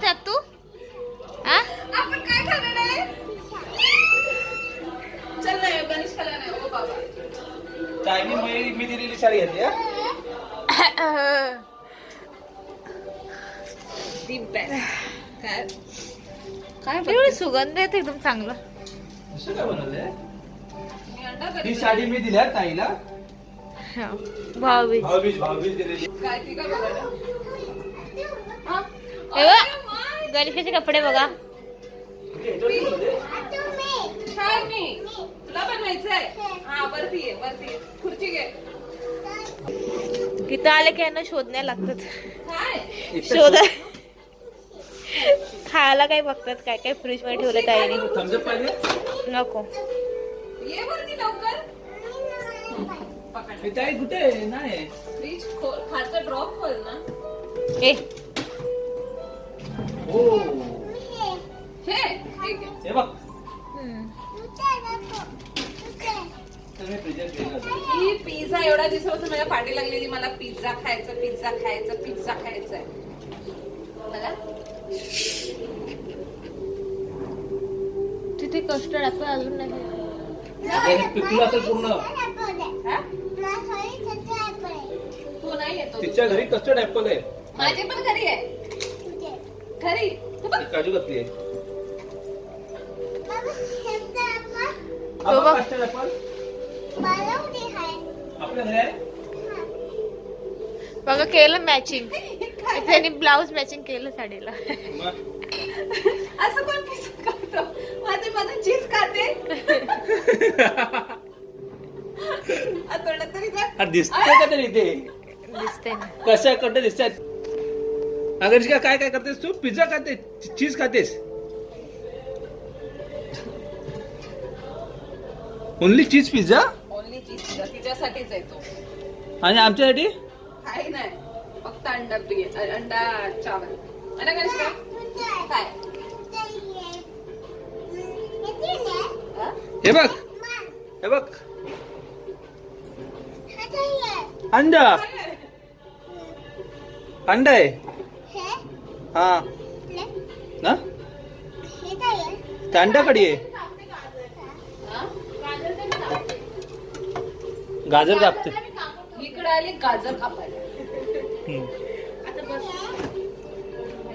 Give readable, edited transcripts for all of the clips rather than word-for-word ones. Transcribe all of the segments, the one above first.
त्यात तू? हा? आपण काय खाणार आहे? चल ना गणेश खाला नाही ओ बाबा. ताईने मी दिलेली साडी घातली हा? The best. काय काय एवढी सुगंध येते एकदम चांगला. असं काय बनवलंय? मी अंडा ही करी साडी मी दिल्या ताईला. भाऊबीज. भाऊबीज दिलेली. काय ती काय बघायला? हा? हे बघ, गणेशाचे कपडे बघा. छान मी. तुला बनवायचंय? हा वरती आहे वरती आहे. खुर्ची घे. तिथं आले की यांना शोधण्या लागतात. काय? शोध खायला काय बघतात, काय काय फ्रीज मध्ये ठेवलं ताईने. थम्स अप पाहिजे? नको. ये वरती लवकर. हे ताई कुठे आहे? नाही. फ्रीज खोल. खालचा ड्रॉप खोल ना. ए हो. हे ठीक आहे. हे बघ. हम्म. तर मी फ्रीजर केलं. ही पिझ्झा एवढ्या दिवसापासून माझ्या पाठी लागलेली. मला पिझ्झा खायचा पिझ्झा खायचा पिझ्झा खायचा आहे. मला तिथे कस्टर्ड ऍपल अजून नाही. पिकलं असेल पूर्ण. हा? तू नाही येतो. तिच्या घरी कस्टर्ड ऍपल आहे. माझे पण घरी आहे. घरी तू बघ. ती काजू घातली आहे. तो बघ. कस्टर्ड ऍपल आपल्या घरी आहे. बघा केलं मॅचिंग. त्यांनी ब्लाऊज मॅचिंग केलं साडीला. मग असं कोण पिझ्झा खातो? माझे माझं चीज खाते. तोंडात तरी जा. अरे दिसतंय का तरी ते? दिसतंय ना. कशा कडे दिसतात? अगरशिका काय काय करतेस तू? पिझ्झा खाते, चीज खातेस? Only cheese pizza? Only cheese pizza तिच्यासाठीच आहे तो. आणि आमच्यासाठी? काही नाही फक्त अंडा चावल. आणि गणेश काय? हा? हे बघ, हे बघ, अंडा अंडा आहे. हा ना, त्या अंडा कडी आहे. हा? गाजर कापते. इकडे आली गाजर कापायला.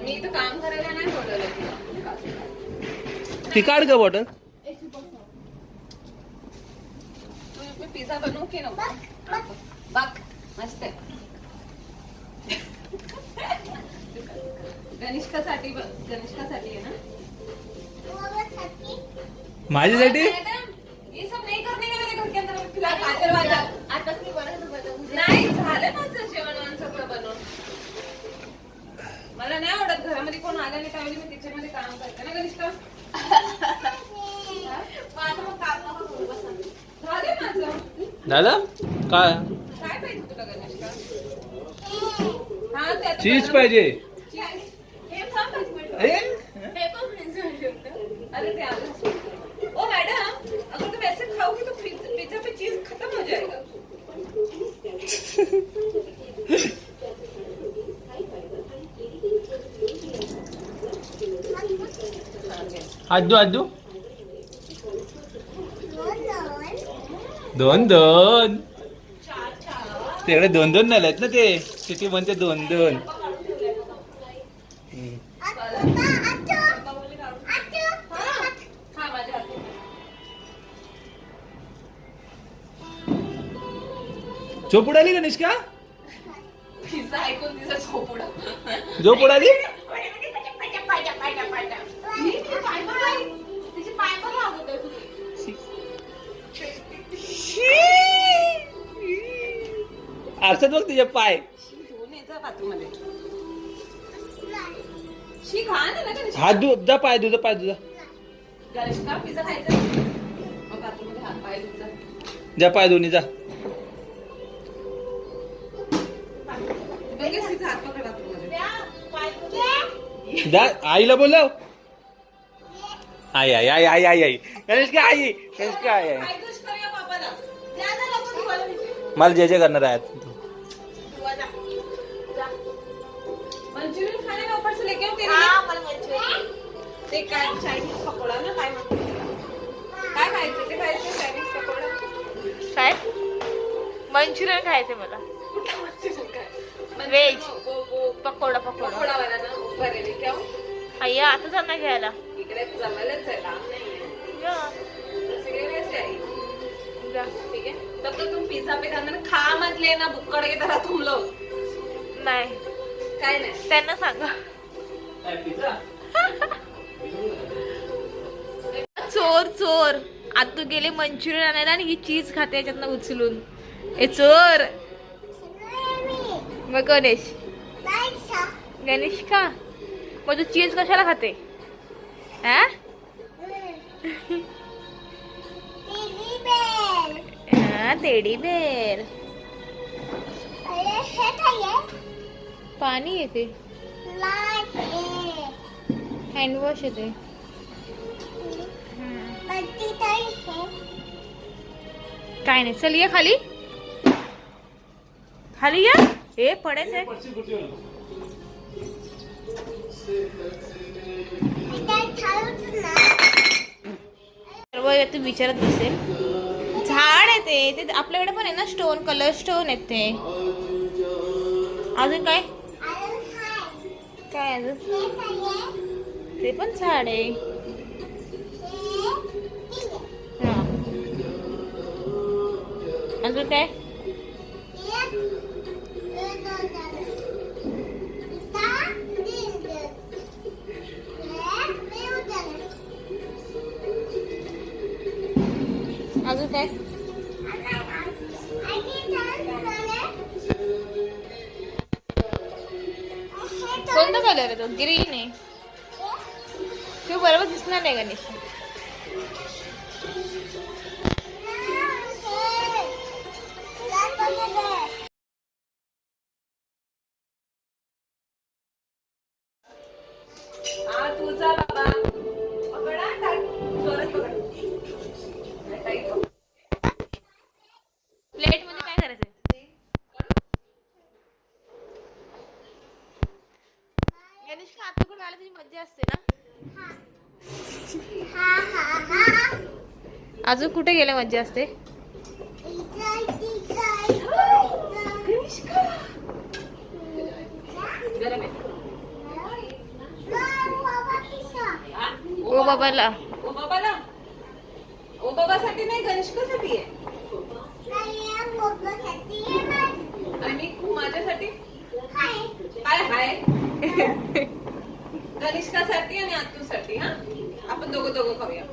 मी इथं काम करायला नाही बोलवलं तिला. ती काढ का बॉटल? तू पिझ्झा बनवू की नको? बघ मस्त आहे. गणेशकासाठी आहे ना. माझ्यासाठी? ये सब नहीं करने का मेरे घर के अंदर. फिलहाल गाजर वाजर आताच मी बनवत नाही. झालं माझं जेवण सगळं बनवून. मला नाही आवडत घरामध्ये कोण आलं नाही त्यावेळी मी किचन मध्ये काम करते ना गणेशका. माझं मग काम नको करू बसा. झालं माझं. दादा काय काय पाहिजे तुला गणेशका? हा त्यात चीज पाहिजे. चीज. हे सांग पाहिजे. अरे अरे ते आलं. ओ मैडम अगर तुम ऐसे खाओगे तो पिज्जा पे चीज खत्म हो जाएगा. आजू आजू दोन दोन तिकडे दोन दोन नाही आहेत ना ते. किती म्हणते दोन दोन. हा माझ्या हातात. झोप उडाली गणेश का? पिझ्झा ऐकून तिचा झोप उडा. झोप उडाली? तिचे पाय पण लागत आहे. आरसात बघ तुझे पाय. धुवून येतं बाथरूममध्ये. शी घाण आहे ना गणेश. हात धु जा, पाय तुझा पाय तुझा. गणेश का पिझ्झा खायचा मग बाथरूममध्ये हात पाय धुता. जा पाय दोन्ही जा. लगेच तिचा हात पकड बाथरूममध्ये. जा आईला बोलव. आई आई आई आई आई आई गणेश का आई, गणेश का आई आई. काय दोष करूया बाबाला. द्या ना लवकर धुवायला तिथे. मला जे जे करणार आहेत. धुवा जा. जा. मंचुरियन खाने का ऊपर से लेके आओ. हा मला मंचुरियन ते काय चायनीज पकोडा ना काय म्हणतात काय खायचं ते खायचं चायनीज पकोडा काय मंचुरियन खायचे मला कुठला मंचुरियन काय Veg. वो पकोडा पकोडा पकोडा वाला ना बरेली क्या अय्या आता जाणार घ्यायला इकडे जवळच आहे लांब नाहीये या, सगळे से आई जा. ठीक है तब तक तुम पिज्जा पे खाना खा मत लेना बुक्कड़ की तरह तुम लोग नाही काय नाही त्यांना सांगा काय पिझ्झा चोर चोर आता तू गेले मंचुरियन आणायला आणि ही चीज खाते याच्यातनं उचलून ए चोर मग गणेश गणेश का मग तू चीज कशाला खाते हा? हा, टेडी बेर पाणी येते हँडवॉश येते काय नाही चल ये खाली खाली या हे पडायचं आहे सर्व तू विचारत बसेल झाड आहे ते आपल्याकडे पण आहे ना स्टोन कलर स्टोन आहेत ते अजून काय काय अजून ते पण झाड आहे हा. अजून काय अजून काय कोणता कलर आहे तो ग्रीन आहे तो बरोबर दिसणार नाही गणेश हा तुझा बाबा पकडा टाक जोरात पकड प्लेट मध्ये काय करायचंय गणेश का आता कोण आला तुझी मज्जा असते ना अजून कुठे गेले मज्जा असते गरम आहे ओ बाबाला ओ बाबाला ओ बाबासाठी नाही गणेशकासाठी आहे आणि माझ्यासाठी काय हाय गणेशकासाठी आणि आतूसाठी हा आपण दोघं खाऊया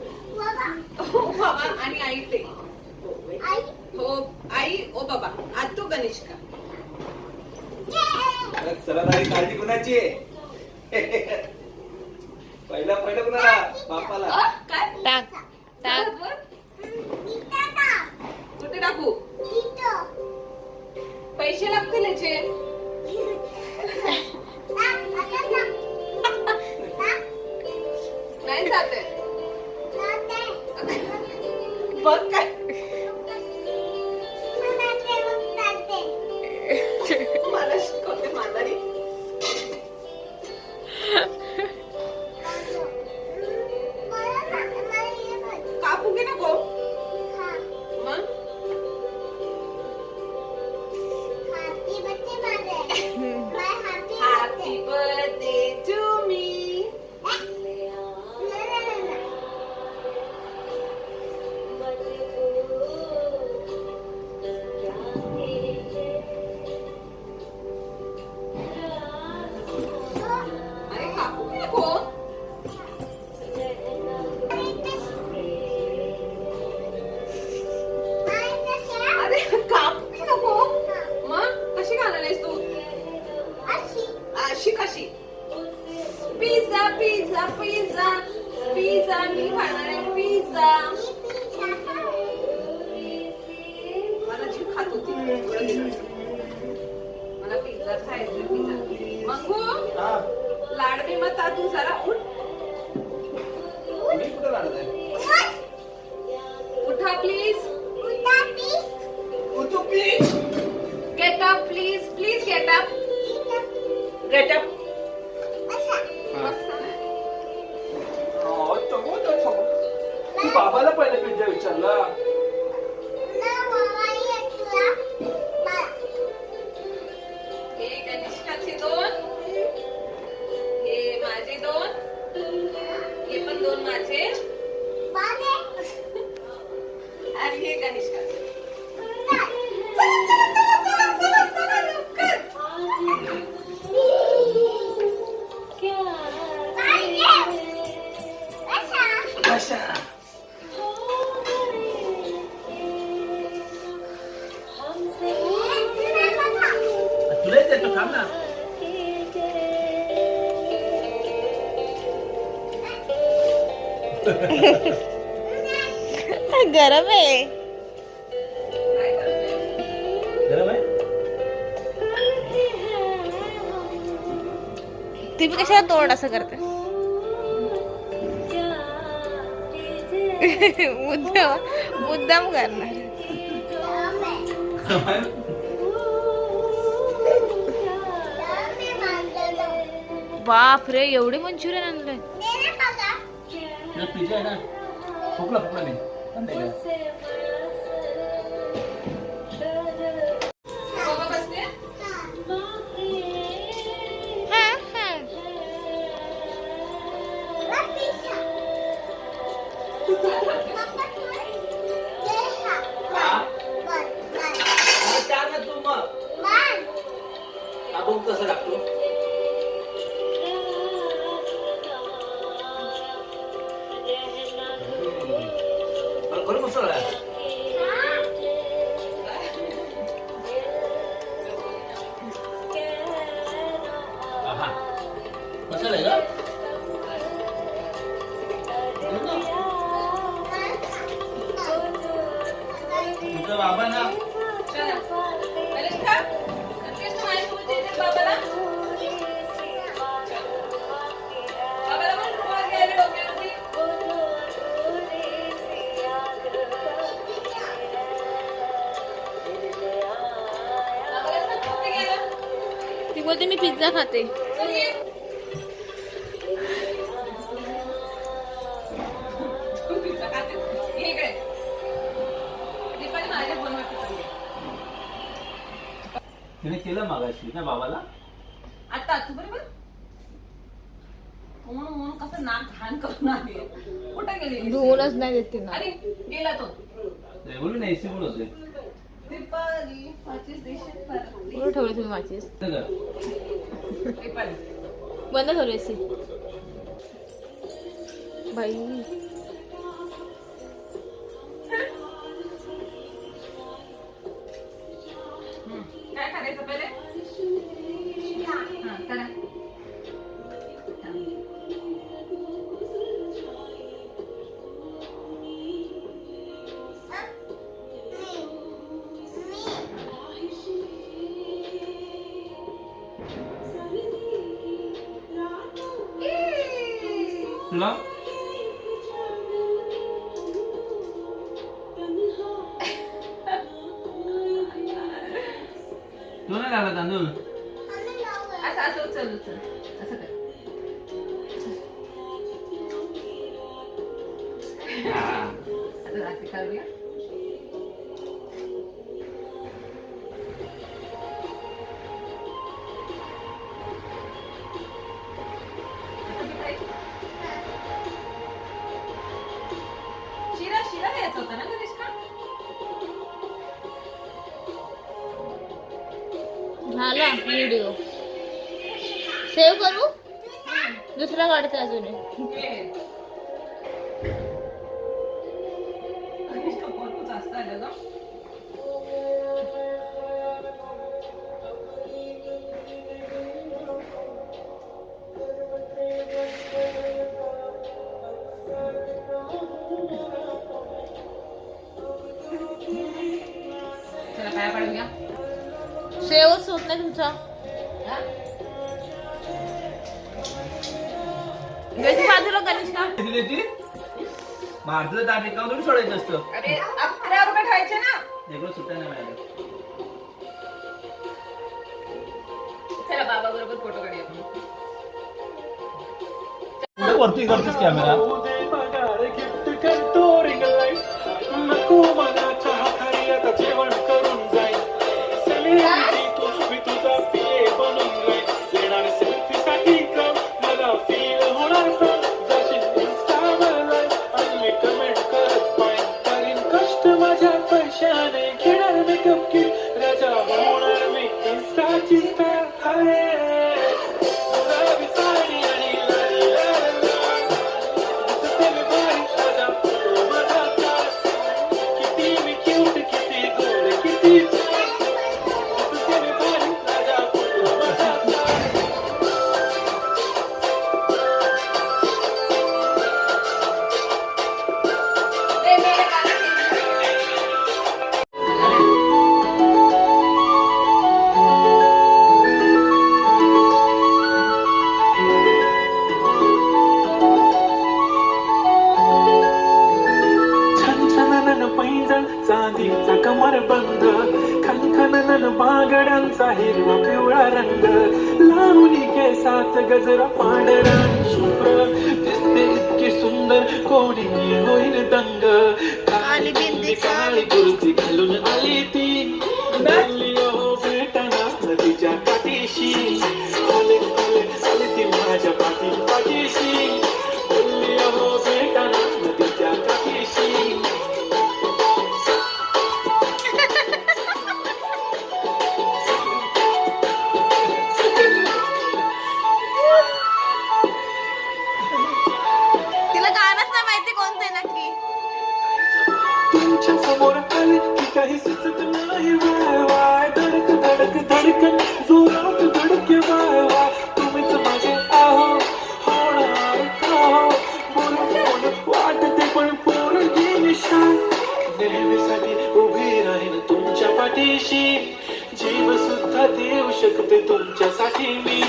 हो बाबा आणि आई ते हो आई ओ बाबा आतू गणेशका चला काळजी कुणाची पहिला कुणाला बापाला काय टाक टाक कुठे टाकू पैसे लागतील याचे नाही जाते बघ काय मला शिकवते मांदारी कापू की नको मग हॅपी बर्थडे टू मी अरे कापू की नको अरे कापू की नको मग कशी घालणारेस तू अशी कशी पिझ्झा पिझ्झा पिझ्झा पिझ्झा मी खाणार आहे पिझ्झा मला जीव खात होती मला पिझ्झा खायचा पिझ्झा मंगू लाडबी मत तू जरा उठ मी कुठं लागत आहे उठा प्लीज तू please get up please please get up get up थांब ना. गरम आहे. काय करते? गरम आहे. तुम्ही कशाला तोंड असं करते? मुद्दाम करणार. बाप रे, एवढे मंचुरियन आणले. पिझ्झा आहे ना. फुकला नाही. बाबा बसले? तू मग कसं लागतो. बरोबर मसाला आहे. आहा. मसाला आहे का. तुझा बाबा ना. चला. कनिष्का, कनिष्का माझ्यासोबत येते बाबाला? बाबाला पण रुमाल घ्यायला डोक्यावरती. बाबाला सांग कपडे घ्यायला. ती बोलते मी पिझ्झा खाते. चल ये. तू पिझ्झा खाते? ये इकडे. दीपाली माझ्या फोनवरती चालली. तिने केलं मागाशी ना बाबाला. आता तू बरोबर म्हणून कसं नाक घाण करून आली. कुठे गेली? धुवूनच नाही देते ना. अरे गेला तो. बोलू नाही एसी पण होते. दीपाली माचीस देशील परत. कुठं ठेवले तुम्ही माचीस? दीपाली बंद करू एसी. बाई काय करायचं पहिले? हा, करा. तुला तुला नाही लागला तांदूळ. असं असं उचल उचल असं कर. आता रात्री करूया. शिरा शिरा घ्यायचा होता ना कनिष्का. झाला व्हिडिओ. सेव्ह करू. दुसरा काढते अजून. कनिष्का भरपूर जास्त आलं ग. चला पाया पाडूया. सेव्हच होत नाही तुमचा. हा? त्याची बाजूला कनिष्का. दिली ती माझं दाट एकावर थोडी सोडायचं असतं. अरे 11 रुपये ठेवायचे ना. वेगळं सुट्ट्या नाही मिळालं. चला बाबा बरोबर फोटो काढूया. वरती करतेस कॅमेरा. नको मला चहा खाई आता जेवण करून जाईल. सेलिब्रिटी तू मी तुझा पिये बनून राहील. येणार सेल्फीसाठी क्रम मला फील होणार तर जाशील इंस्टावर आणि कमेंट करत पाहिजे. करीन कष्ट माझ्या पैशाने घेणार मेकअप किट. राजा होणार मी इंस्टाची स्टार. गुलाबी साडी आणि लाली लाल लाल. दिसते मी भारी राजा फोटो माझा चाल. किती मी क्यूट किती गोड किती छान. दिसते मी भारी राजा फोटो माझा बंद खनखनन बागड्यांचा हिरवा पिवळा रंग लावणी केसात गजरा पांढरा शुभ्र दिसते इतकी सुंदर कोणी होईल दंग काळी बिंदी काळी कुर्ती घालून आली ती बोलली हो भेटना नदीच्या काठीशी आले आले आले ती माझ्या पाठीशी बोलली हो भेटना नदीच्या काठीशी तिला गाणंच नाही माहिती कोणतं आहे नक्की. तुमच्या समोर आले की काही सुचत नाही वाय वाय धडक धडक धडकन जोरात धडके वाय वाय तुम्हीच माझे आहो होणार आहो बोलून वाटते पण पोरगी निशाण नेहमीसाठी उभी राहीन तुमच्या पाठीशी जीव सुद्धा देऊ शकते तुमच्यासाठी मी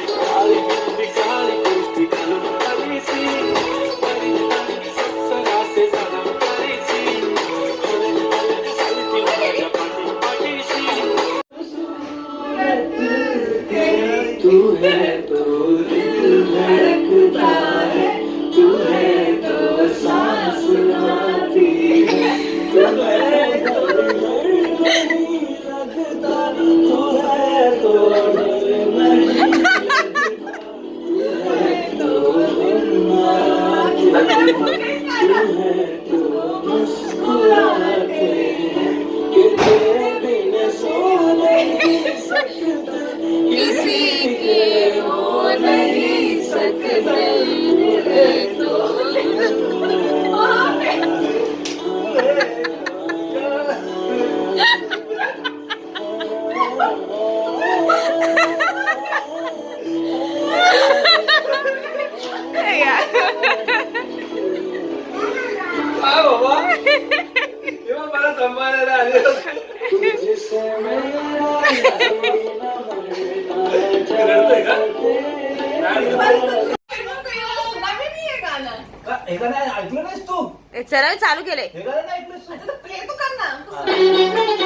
काळी बिंदी काळी कुर्ती घालून आली ती परी आणि सरासे जाणार तू है तो दिल धड़कता है तू है तो सांस आती है तू है तो दिल नहीं लगता तू है तो दिल नहीं तू है तो दिन आती तू है तो मुस्कुराते हैं कि तेरे बिन सो नहीं सकते किसी के हो नहीं सकते तो मला संभाळायला आले हे गाणं ऐकलं नाहीस तू चला चालू केलंय. हे गाणं नाही ऐकलंस तू प्ले तू कर ना.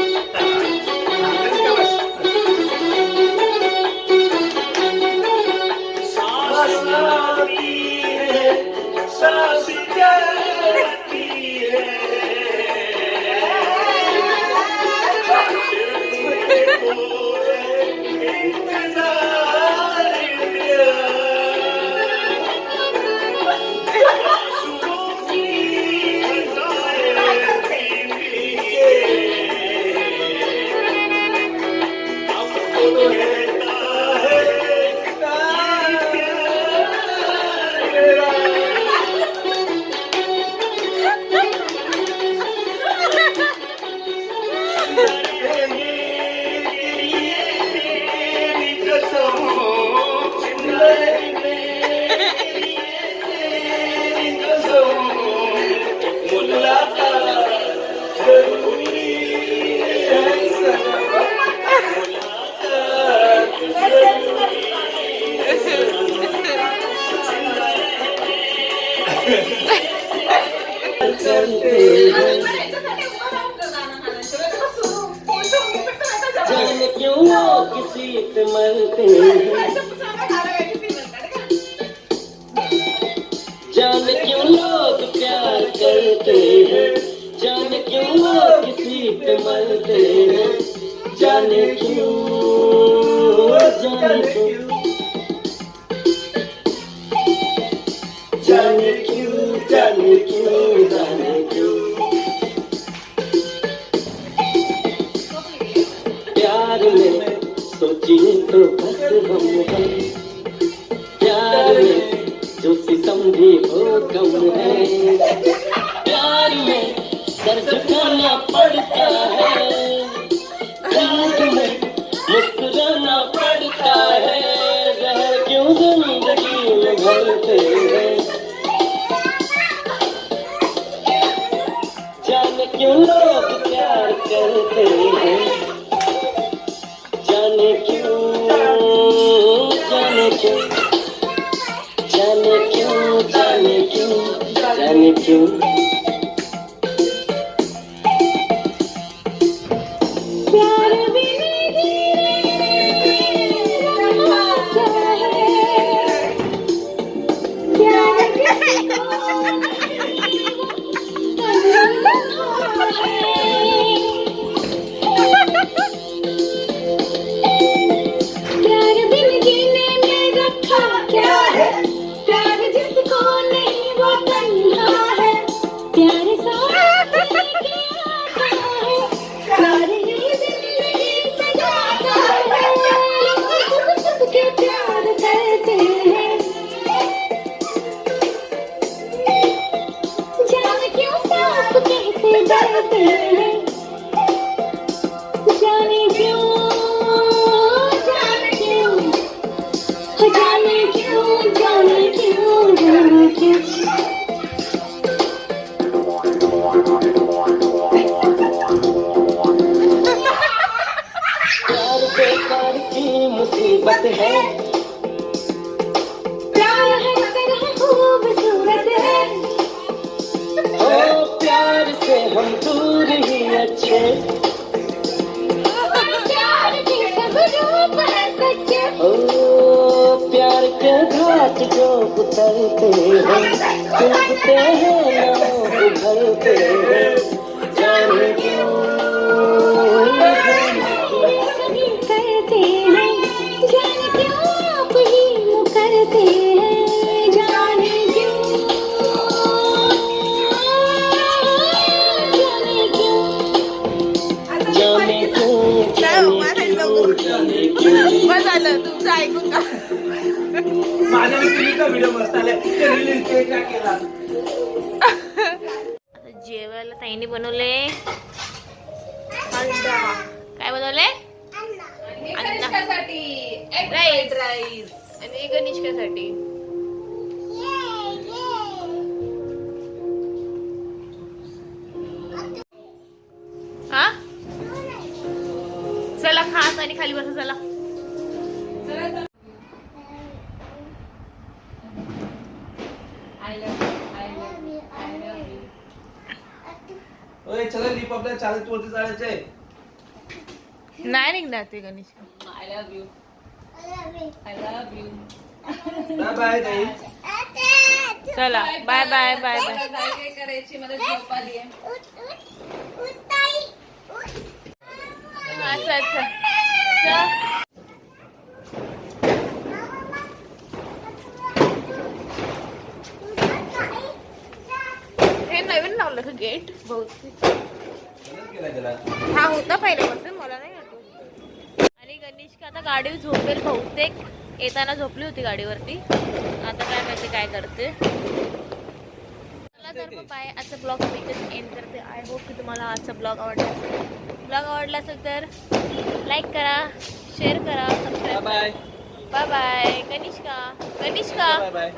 जाने क्यों लोग किसी पे मरते हैं जाने क्यों लोग प्यार करते हैं जाने क्यों लोग किसी पे मरते हैं जाने क्यों जाने क्यों जाने क्यों जाने क्यों जाने क्यों प्यार में सोची तो बस हम हैं प्यार में जो सितम भी हो गम है प्यार में सर झुकाना पड़ता है प्यार में मुस्कुराना पड़ता है जहर क्यों जिंदगी में भरते हैं जाने क्यों लोग प्यार करते हैं जाने क्यों जाने क्यों जाने क्यों जाने क्यों जाने क्यों प्यार भी नहीं रखा क्या है, प्यार किसको प्यार बिन जीने में रखा क्या है, प्यार जिसको नहीं वो तन्हा है, प्यार साथ लेके आता है, प्यार ही जिंदगी सजाता है, लोग छुप के प्यार करते हैं, जाने क्यों साफ कहते डरते हैं, जाने क्यों जाने क्यों जाने क्यों जाने क्यों जाने क्यों। प्यार बेकार की मुसीबत है, प्यार है तरह खूबसूरत है, ओ प्यार से हम दूर ही अच्छे, प्यार के सब रूप है सच्चे, ओ प्यार के घाट जो उतरते हैं डूबते हैं ना उभरते हैं, जाने क्यों सभी करते हैं, जाने क्यों आप ही मुकरते हैं, जाने क्यों जाने क्यों। जाने क्यों जाने क्यों बस झालं तुमचं ऐकून का? माझ्या टीव्हीचा व्हिडिओ मस्त आले ते रिलीज केला. जेवायला ताईने बनवले अंडा. काय बनवले? हे कनिष्कासाठी एग राईस. राईस. आणि गणेशकासाठी. हा चला खा आणि खाली बसा चला. ओय चला लिप आपल्याला चालत वरती जायचंय. नाही निघणार ते Ganesh. I love you. I love you. Bye bye ताई. चला बाय बाय बाय बाय. काय करायची मला झोप आली आहे. अच्छा अच्छा चल. हे नवीन लावलं का गेट बहुतेक. गेला गेला. हा होता पहिल्यापासून मला नाही आठवत. आणि गणेश आता गाडीवर झोपेल बहुतेक. येताना झोपली होती गाडीवरती. आता काय माहिती काय करते. चला तर मग बाय. आजचा ब्लॉग मी इथेच एंड करते. आय होप की तुम्हाला आजचा ब्लॉग आवडला असेल. ब्लॉग आवडला असेल तर लाईक करा, शेअर करा, सबस्क्राईब बाय करा. Bye bye. गणेश का बाय बाय.